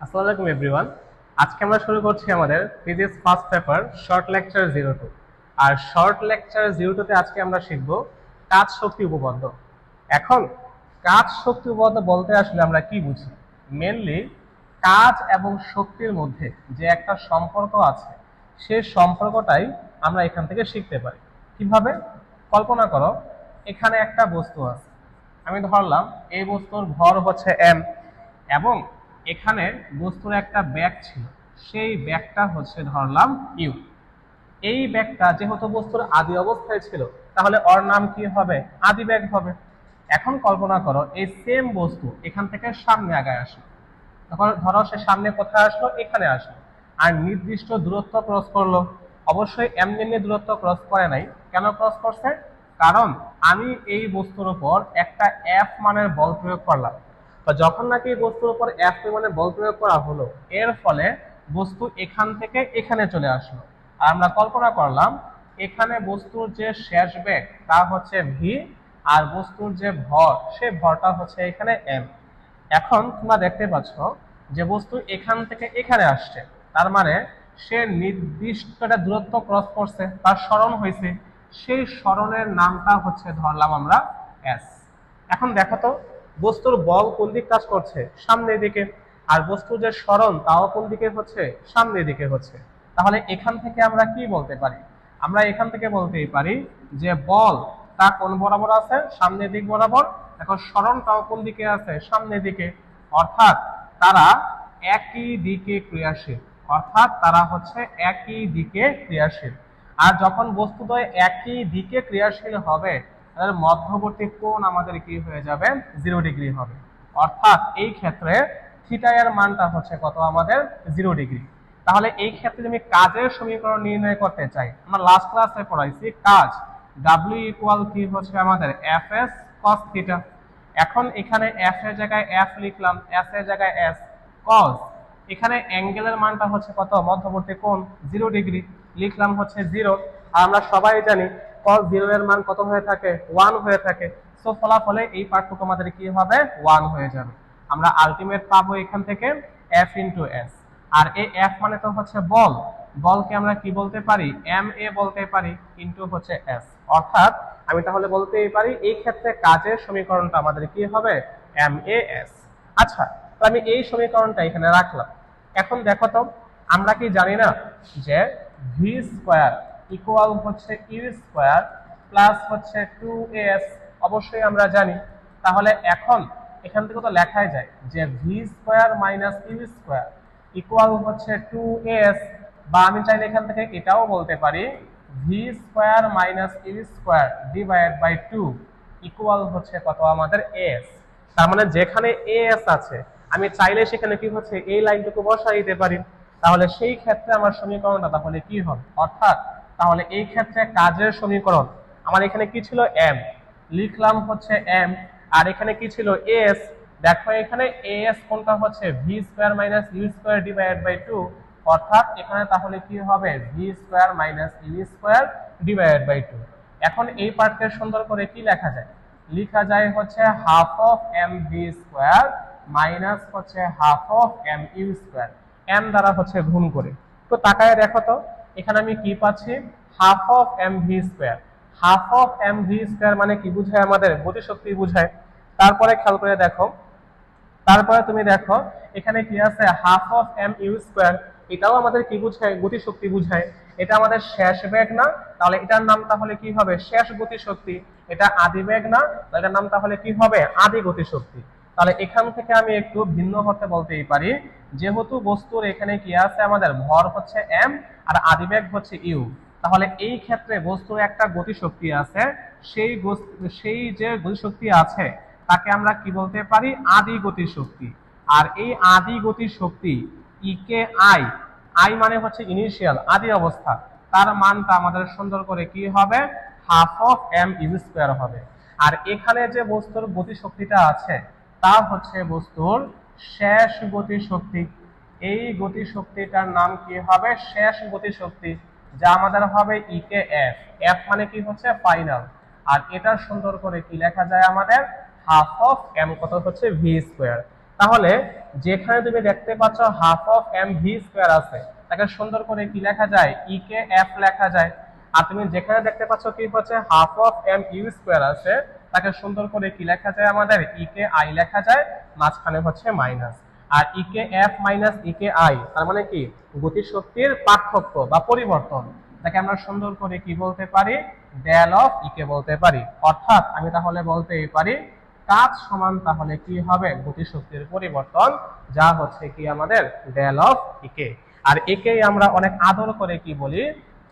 আসসালামু আলাইকুম এভরিওয়ান। আজকে আমরা শুরু করছি আমাদের physics first paper short lecture 02। আর শর্ট লেকচার 02 তে আজকে আমরা শিখব কাজ শক্তি উপপাদ্য। এখন কাজ শক্তি উপপাদ্য বলতে আসলে আমরা কি বুঝি? মেইনলি কাজ এবং শক্তির মধ্যে যে একটা সম্পর্ক আছে, সেই সম্পর্কটাই আমরা এখান থেকে শিখতে পারি। কিভাবে? কল্পনা করো, এখানে একটা বস্তু আছে। আমি ধরলাম এই বস্তুর ভর হচ্ছে m, এবং এখানে বস্তুর একটা ব্যাগ ছিল, সেই ব্যাগটা হচ্ছে ধরলাম ইউ। এই ব্যাগটা যেহেতু বস্তুর আদি অবস্থায় ছিল, তাহলে ওর নাম কি হবে? আদি ব্যাগ হবে। এখন কল্পনা করো এই সেম বস্তু এখান থেকে সামনে আগায় আসলো। তখন ধরো সে সামনে কোথায় আসলো? এখানে আসলো, আর নির্দিষ্ট দূরত্ব ক্রস করলো। অবশ্যই এমনি এমনি দূরত্ব ক্রস করে নাই। কেন ক্রস করছে? কারণ আমি এই বস্তুর উপর একটা এফ মানের বল প্রয়োগ করলাম। তো যখন নাকি এই বস্তুর উপর এফ পরিমাণে বল প্রয়োগ করা হলো, এর ফলে বস্তু এখান থেকে এখানে চলে আসলো। আর আমরা কল্পনা করলাম এখানে বস্তুর যে শেষ বেগ তা হচ্ছে ভি, আর বস্তুর যে ভর সে ভরটা হচ্ছে এখানে এম। এখন তোমরা দেখতে পাচ্ছ যে বস্তু এখান থেকে এখানে আসছে, তার মানে সে নির্দিষ্ট একটা দূরত্ব ক্রস করছে, তার সরণ হয়েছে। সেই সরণের নামটা হচ্ছে ধরলাম আমরা এস। এখন দেখো তো, বস্তুর বল কোন দিক কাজ করছে? সামনের দিকে। আর বস্তুর যে সরণ তাও কোন দিকে হচ্ছে? সামনের দিকে হচ্ছে। তাহলে এখান থেকে আমরা কি বলতে পারি? আমরা এখান থেকে বলতেই পারি যে বল তা কোন বরাবর আছে? সামনের দিক বরাবর। এখন সরণটাও কোন দিকে আছে? সামনের দিকে। অর্থাৎ তারা একই দিকে ক্রিয়াশীল। অর্থাৎ তারা হচ্ছে একই দিকে ক্রিয়াশীল। আর যখন বস্তুদ্বয় একই দিকে ক্রিয়াশীল হবে, তাদের মধ্যবর্তী কোণ আমাদের কি হয়ে যাবে? 0 ডিগ্রি হবে। অর্থাৎ এই ক্ষেত্রে থিটা এর মানটা হচ্ছে কত? আমাদের 0 ডিগ্রি। তাহলে এই ক্ষেত্রে আমি কাজের সমীকরণ নির্ণয় করতে চাই, আমরা লাস্ট ক্লাসে পড়াইছি কাজ W ইকুয়াল কি হচ্ছে আমাদের এফ এস কস থিটা। এখন এখানে এফ এর জায়গায় এফ লিখলাম, এস এর জায়গায় এস। কস, এখানে অ্যাঙ্গেলের মানটা হচ্ছে কত? মধ্যবর্তী কোণ 0 ডিগ্রি, লিখলাম হচ্ছে 0। আর আমরা সবাই জানি cos 0 এর মান কত হয়ে থাকে? 1 হয়ে থাকে। সো ফলাফলে এই পার্টটুকু আমাদের কি হবে? 1 হয়ে যাবে। আমরা আলটিমেট পাবো এখান থেকে f ইন্টু এস। আর এই f মানে তো হচ্ছে বল। বলকে আমরা কি বলতে পারি? এম এ বলতে পারি, ইন্টু হচ্ছে এস। অর্থাৎ আমি তাহলে বলতেই পারি এই ক্ষেত্রে কাজের সমীকরণটা আমাদের কি হবে? M a s. আচ্ছা, তো আমি এই সমীকরণটা এখানে রাখলাম। এখন দেখো তো, আমরা কি জানি না যে ভি স্কোয়ার ইকুয়াল হচ্ছে ইউ স্কোয়ার প্লাস হচ্ছে 2as? অবশ্যই আমরা জানি। তাহলে এখন এখান থেকে তো লেখাই যায় যে v square minus u square equal হচ্ছে 2as। বা আমি চাইলে এখান থেকে এটাও বলতে পারি v square minus u square divide by 2 equal হচ্ছে কত? আমাদের এস। তার মানে যেখানে এস আছে আমি চাইলে সেখানে কি হচ্ছে? এই লাইনটুকু বসাই দিতে পারি। তাহলে সেই ক্ষেত্রে আমার সমীকরণটা তাহলে কি হবে? অর্থাৎ তাহলে এই ক্ষেত্রে কাজের সমীকরণ আমার এখানে কি ছিল? এম, লিখলাম হচ্ছে এম। আর এখানে কি ছিল? এস। দেখো এখানে এস কোনটা হচ্ছে? V square minus u square divide by 2। অর্থাৎ এখানে তাহলে কি হবে? V square minus u square divide by 2। এখন এই পার্টকে সুন্দর করে কি লেখা যায়? লিখা যায় হচ্ছে half of M V square minus হচ্ছে half of M U square, M দ্বারা হচ্ছে গুণ করে। তো তাকায় দেখো তো, এখানে আমি কি পাচ্ছি? Half of M V square. Half of M V square মানে কি বুঝায়? আমাদের গতিশক্তি বুঝায়। তারপরে খেয়াল করে দেখো, তারপরে তুমি দেখো এখানে কি আছে? Half of M U square. এটাও আমাদের কি বুঝায়? গতিশক্তি বুঝায়। এটা আমাদের শেষ বেগ না? তাহলে এটার নাম তাহলে কি হবে? শেষ গতিশক্তি। এটা আদি বেগ না? এটার নাম তাহলে কি হবে? আদি গতিশক্তি। তাহলে এখান থেকে আমি একটু ভিন্ন করতে বলতেই পারি, যেহেতু বস্তুর এখানে কি আছে? আমাদের ভর হচ্ছে এম, আর আদি বেগ হচ্ছে ইউ। তাহলে এই ক্ষেত্রে বস্তুর একটা গতিশক্তি আছে। সেই যে গতিশক্তি আছে তাকে আমরা কি বলতে পারি? আদি গতিশক্তি। আর এই আদি গতিশক্তি ইকে আই, আই মানে হচ্ছে ইনিশিয়াল, আদি অবস্থা, তার মানটা আমাদের সুন্দর করে কি হবে? Half of M U square হবে। আর এখানে যে বস্তুর গতিশক্তিটা আছে তা হচ্ছে বস্তুর শেষ গতিশক্তি। এই গতিশক্তিটার নাম কি হবে? শেষ গতিশক্তি, যা আমাদের হবে ইকে এফ। এফ মানে কি হচ্ছে? ফাইনাল। আর এটা সুন্দর করে কি লেখা যায়? আমাদের হাফ অফ এম কত হচ্ছে? V square. তাহলে যেখানে তুমি দেখতে পাচ্ছ half of M V square আছে, তাকে সুন্দর করে কি লেখা যায়, ই কে এফ লেখা যায়। আর তুমি যেখানে দেখতে পাচ্ছ কি হচ্ছে half of M U square আছে, তাকে সুন্দর করে কি লেখা যায়, আমাদের ই কে আই লেখা যায়, মাঝখানে হচ্ছে মাইনাস। আর e k f minus e k i তার মানে কি, গতিশক্তির পার্থক্য বা পরিবর্তন, তাকে আমরা সুন্দর করে কি বলতে পারি, ডেল অফ ই কে বলতে পারি। অর্থাৎ আমি তাহলে বলতেই পারি কাজ সমান তাহলে কি হবে, গতিশক্তির পরিবর্তন, যা হচ্ছে কি আমাদের ডেল অফ ই কে। আর একেই আমরা অনেক আদর করে কি বলি,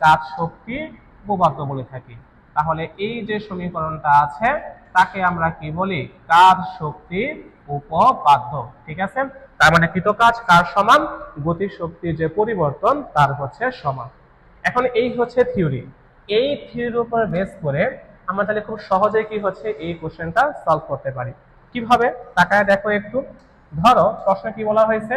কাজ শক্তি উপপাদ্য বলে থাকি। তাহলে এই যে সমীকরণটা আছে তাকে আমরা কি বলি, কাজ শক্তি উপপাদ্য। ঠিক আছে, তার মানে কৃত কাজ কার সমান, গতি শক্তির যে পরিবর্তন তার হচ্ছে সমান। এখন এই হচ্ছে থিওরি। এই থিওরির উপর বেস করে আমরা তাহলে খুব সহজে কি হচ্ছে এই কোশ্চেনটা সলভ করতে পারি। কিভাবে, তাকায় দেখো একটু। ধরো প্রশ্নে কি বলা হয়েছে,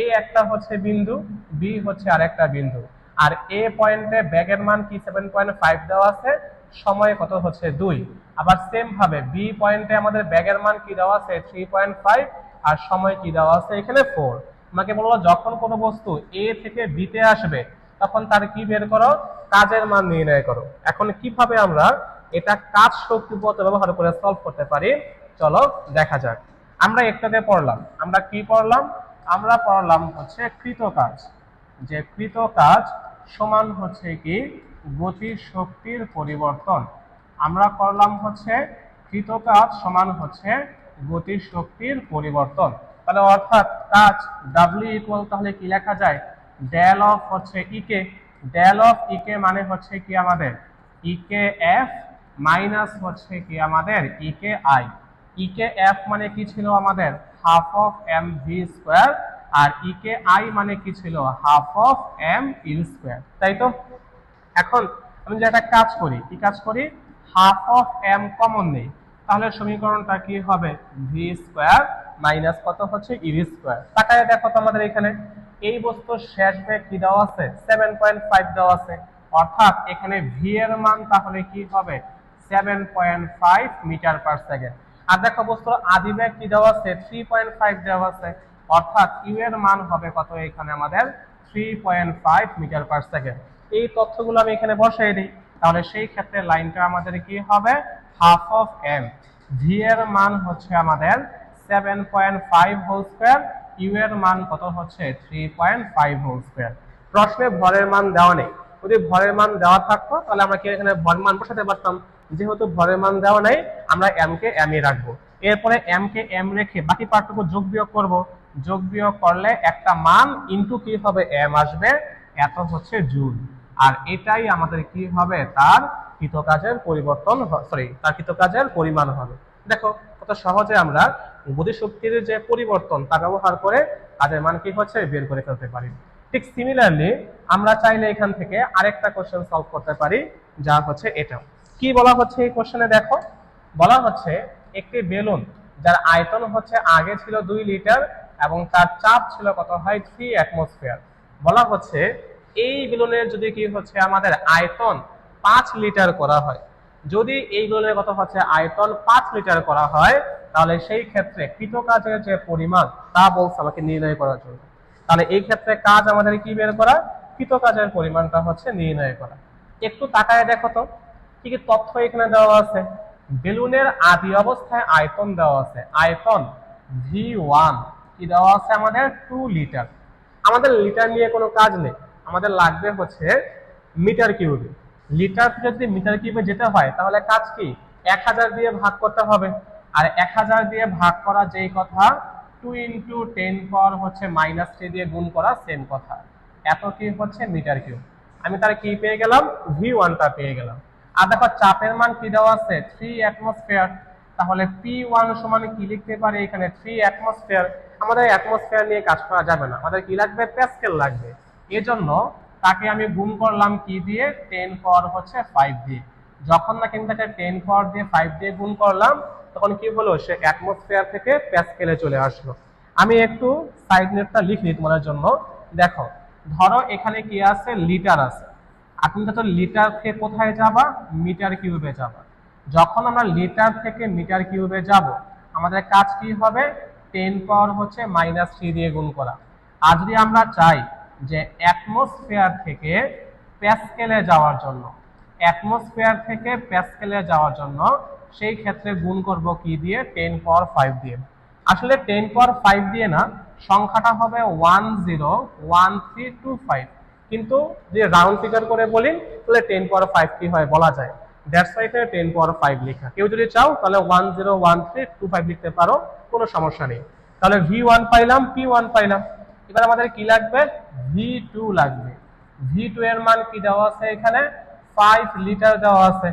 এ একটা হচ্ছে বিন্দু, বি হচ্ছে আরেকটা বিন্দু, আর এ পয়েন্টে ব্যাগের মান কি 7.5 দেওয়া আছে, সময় কত হচ্ছে 2। আবার সেম ভাবে বি পয়েন্টে আমাদের ব্যাগের মান কি দেওয়া আছে 3.5, আর সময় কি দেওয়া আছে এখানে 4। আমাকে বললো যখন কোনো বস্তু এ থেকে বি তে আসবে তখন তার কি বের করো, কাজের মান নির্ণয় করো। এখন কিভাবে আমরা এটা কাজ শক্তি উপপাদ্য ব্যবহার করে সলভ করতে পারি, চলো দেখা যাক। আমরা একটাতে পড়লাম, আমরা কি পড়লাম, আমরা পড়লাম হচ্ছে কৃত কাজ, যে কৃত কাজ সমান হচ্ছে কি গতি শক্তির পরিবর্তন। আমরা করলাম হচ্ছে কৃত কাজ সমান হচ্ছে গতি শক্তির পরিবর্তন। তাহলে অর্থাৎ কাজ ডাব্লিউ ইকুয়াল তাহলে কি লেখা যায়, ডেল অফ হচ্ছে ইকে, ডেল অফ ইকে মানে হচ্ছে কি আমাদের ইকে এফ মাইনাস হচ্ছে কি আমাদের ইকে আই। ইকে এফ মানে কি ছিল আমাদের half of M V square, আর ইকে আই মানে কি ছিল half of M U square, তাই তো। এখন আমি যে একটা কাজ করি, কি কাজ করি, হাফ অফ এম কমন নেই, তাহলে সমীকরণটা কি হবে, ভি স্কোয়ার মাইনাস কত হচ্ছে ইউ স্কোয়ার। তাকায় দেখো তো আমাদের এখানে এই বস্তুর শেষ বেগ কি দেওয়া আছে 7.5 দেওয়া আছে, অর্থাৎ এখানে ভি এর মান তাহলে কি হবে 7.5 মিটার পার সেকেন্ড। আর দেখো বস্তুর আদি বেগ কি দেওয়া আছে 3.5 দেওয়া আছে, অর্থাৎ ইউ এর মান হবে কত এখানে আমাদের 3.5 মিটার পার সেকেন্ড। এই তথ্যগুলো আমি এখানে বসাই দিই, তাহলে সেই ক্ষেত্রে লাইনটা আমাদের কি হবে হাফ অফ এম, ভি এর মান হচ্ছে আমাদের 7.5 হোল স্কয়ার, ইউ এর মান কত হচ্ছে 3.5 হোল স্কয়ার। প্রশ্নে ভরের মান দেওয়া নেই, যদি ভরের মান দেওয়া থাকতো তাহলে আমরা কি এখানে ভরের মান বসাতে পারতাম। যেহেতু ভরের মান দেওয়া নেই আমরা এম কে এম ই রাখবো, এরপরে এম কে এম রেখে বাকি পার্টটুকু যোগ বিয়োগ করবো। যোগ বিয়োগ করলে একটা মান ইনটু কি হবে এম আসবে, এত হচ্ছে জুল। আর এটাই আমাদের কি হবে, তার কৃতকাজের পরিবর্তন, সরি তার কৃতকাজের পরিমাণ হবে। দেখো কত সহজে আমরা গতিশক্তির যে পরিবর্তন তা ব্যবহার করে কাজের মান কি হচ্ছে বের করে ফেলতে পারি। ঠিক সিমিলারলি আমরা চাইলে এখান থেকে আরেকটা কোশ্চেন সলভ করতে পারি, যা হচ্ছে এটা। কি বলা হচ্ছে এই কোশ্চেনে, দেখো বলা হচ্ছে একটি বেলুন যার আয়তন হচ্ছে আগে ছিল 2 লিটার এবং তার চাপ ছিল কত হয় 3 অ্যাটমসফিয়ার। বলা হচ্ছে এই বেলুনের যদি কি হচ্ছে আমাদের আয়তন 5 লিটার করা হয়, যদি এই বেলুনের কত হচ্ছে আয়তন 5 লিটার করা হয়, তাহলে সেই ক্ষেত্রে কৃত কাজের যে পরিমাণ তা বলছে আমাকে নির্ণয় করার জন্য। তাহলে এই ক্ষেত্রে কাজ আমাদের কি বের করা, কৃত কাজের পরিমাণটা হচ্ছে নির্ণয় করা। একটু তাকায় দেখো তো কি কি তথ্য এখানে দেওয়া আছে। বেলুনের আদি অবস্থায় আয়তন দেওয়া আছে, আয়তন V1 কি দেওয়া আছে আমাদের 2 লিটার। আমাদের লিটার নিয়ে কোনো কাজ নেই, আমাদের লাগবে হচ্ছে মিটার কিউবে। লিটার থেকে যদি মিটার কিউবে যেতে হয় তাহলে কাজ কি 1000 দিয়ে ভাগ করতে হবে, আর 1000 দিয়ে ভাগ করা যেই কথা 2 ইন্টু 10 পাওয়ার হচ্ছে -3 দিয়ে গুণ করা সেম কথা, এত কি হচ্ছে মিটার কিউব। আমি তার কি পেয়ে গেলাম, V1 টা পেয়ে গেলাম। আর দেখো চাপের মান কি দেওয়া আছে 3 অ্যাটমসফিয়ার, তাহলে P1 সমান কি লিখতে পারি এখানে 3 অ্যাটমসফিয়ার। আমাদের অ্যাটমসফিয়ার নিয়ে কাজ করা যাবে না, আমাদের কি লাগবে প্যাসকেল লাগবে। এজন্য তাকে আমি গুণ করলাম কি দিয়ে 10 পাওয়ার হচ্ছে 5 দিয়ে। যখন না কিন্তু তাকে 10 পাওয়ার দিয়ে 5 দিয়ে গুণ করলাম তখন কি হলো, সে অ্যাটমসফিয়ার থেকে প্যাসকেলে চলে আসলো। আমি একটু সাইড নোটটা লিখি তোমাদের জন্য। দেখো ধরো এখানে কি আছে লিটার আছে, আপনি তো লিটার থেকে কোথায় যাবা, মিটার কিউবে যাবা। যখন আমরা লিটার থেকে মিটার কিউবে যাব আমাদের কাজ কি হবে, 10 পাওয়ার হচ্ছে -3 দিয়ে গুণ করা। আর যদি আমরা চাই যে অ্যাটমসফিয়ার থেকে প্যাসকেলে যাওয়ার জন্য, অ্যাটমসফিয়ার থেকে প্যাসকেলে যাওয়ার জন্য সেই ক্ষেত্রে গুণ করব কি দিয়ে? 10 পাওয়ার 5 দিয়ে। আসলে 10 পাওয়ার 5 দিয়ে না, সংখ্যাটা হবে 101325, কিন্তু যে রাউন্ড ফিগার করে বলি তাহলে 10 পাওয়ার 5 কি হয় বলা যায়। দ্যাটস ওয়াই এখানে 10 পাওয়ার 5 লেখা। কেউ যদি চাও তাহলে 101325 লিখতে পারো, কোনো সমস্যা নেই। তাহলে V1 পাইলাম, P1 পাইলাম। এবার আমাদের কি লাগবে? V2 লাগবে। V2 এর মান কি দেওয়া আছে এখানে? 5 লিটার দেওয়া আছে।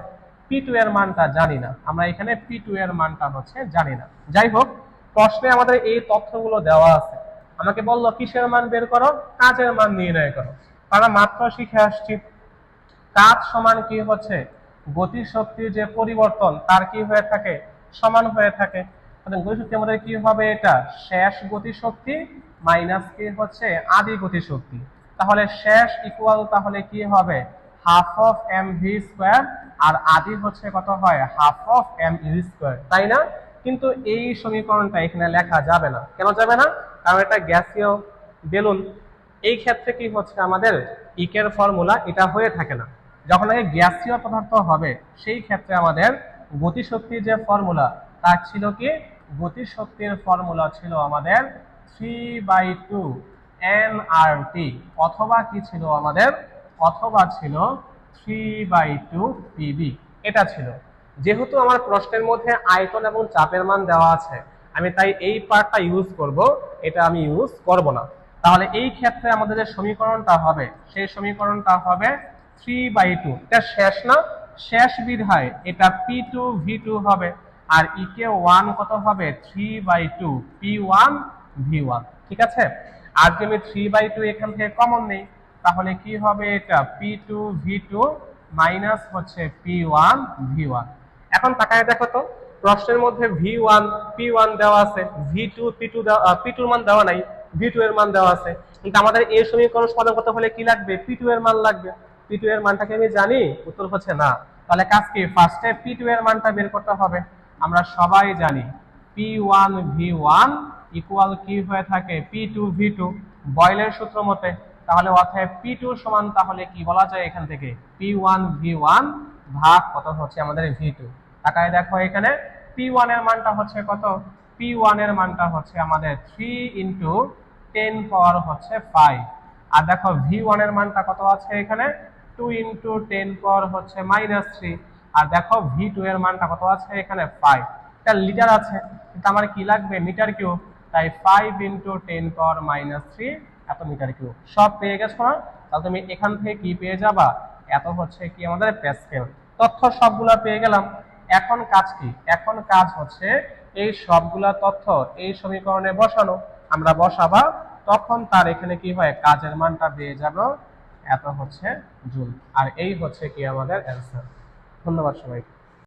P2 এর মানটা জানি না, আমরা এখানে P2 এর মানটা হচ্ছে জানি না। যাই হোক, প্রশ্নে আমাদের এই তথ্যগুলো দেওয়া আছে। আমাকে বললো কিসের মান বের করো? কাজের মান নির্ণয় করো। আমরা মাত্র শিখে আসছি কাজ সমান কি হচ্ছে? গতিশক্তির যে পরিবর্তন তার কি হয়ে থাকে? সমান হয়ে থাকে। গতিশক্তি আমাদের কি হবে? এটা শেষ গতিশক্তি মাইনাস কি হচ্ছে? আদি গতিশক্তি। তাহলে শেষ ইকুয়াল তাহলে কি হবে? হাফ অফ mv স্কয়ার, আর আদি হচ্ছে কত হয়? হাফ অফ mv স্কয়ার, তাই না? কিন্তু এই সমীকরণটা এখানে লেখা যাবে না। কেন যাবে না? কারণ এটা গ্যাসীয় বেলুন। এই ক্ষেত্রে কি হচ্ছে? আমাদের ইকের ফর্মুলা এটা হয়ে থাকে না। যখন এই গ্যাসীয় পদার্থ হবে সেই ক্ষেত্রে আমাদের গতিশক্তির যে ফর্মুলা তা ছিল কি? গতিশক্তির ফর্মুলা ছিল আমাদের 3/2 nRT, অথবা কি ছিল আমাদের? অথবা ছিল 3/2 PV। এটা ছিল। যেহেতু আমার প্রশ্নের মধ্যে আয়তন এবং চাপের মান দেওয়া আছে, আমি তাই এই পার্টটা ইউজ করব, এটা আমি ইউজ করব না। তাহলে এই ক্ষেত্রে আমাদের যে সমীকরণটা হবে সেই সমীকরণটা হবে 3/2। এটা শেষ না, শেষ বিধায় এটা P2 V2 হবে। আর ইকে 1 কত হবে? 3/2 P1 V1। ঠিক আছে? আর যদি আমি 3/2 এখান থেকে কমন নেই তাহলে কি হবে? এটা P2 V2 মাইনাস হচ্ছে P1 V1। এখন তাকায় দেখো তো, প্রশ্নের মধ্যে V1 P1 দেওয়া আছে, V2 P2 P2 এর মান দেওয়া নাই, V2 এর মান দেওয়া আছে। কিন্তু আমাদের এই সমীকরণ সমাধান করতে হলে কি লাগবে? P2 এর মান লাগবে। P2 এর মানটাকে আমি জানি? উত্তর হচ্ছে না। তাহলে কাজ কি? ফার্স্টে P2 এর মানটা বের করতে হবে। আমরা সবাই জানি P1 V1 ইকুয়াল কি হয়ে থাকে? P2 V2 বয়লের সূত্র মতে। তাহলে অতএব P2 সমান তাহলে কি বলা যায় এখান থেকে? P1 V1 ভাগ কত হচ্ছে আমাদের V2। তাকায় দেখো এখানে P1 এর মানটা হচ্ছে কত? P1 এর মানটা হচ্ছে আমাদের 3 ইন্টু 10 পাওয়ার হচ্ছে 5। আর দেখো V1 এর মানটা কত আছে এখানে? 2 ইন্টু 10 পাওয়ার হচ্ছে -3। আর দেখো V2 এর মানটা কত আছে এখানে? 5। এটা লিটার আছে, কিন্তু আমার কি লাগবে? Metre cube. তাই 5 ইন্টু 10 পাওয়ার -3 এত মিটার কিউব। সব পেয়ে গেছো না? তাহলে তুমি এখান থেকে কি পেয়ে যাবা? এত হচ্ছে কি আমাদের প্যাসকেল। তথ্য সবগুলা পেয়ে গেলাম। এখন কাজ কি? এখন কাজ হচ্ছে এই সবগুলা তথ্য এই সমীকরণে বসানো। আমরা বসাবা, তখন তার এখানে কি হয়? কাজের মানটা পেয়ে যাব এত হচ্ছে জুল। আর এই হচ্ছে কি আমাদের অ্যান্সার। ধন্যবাদ সবাইকে।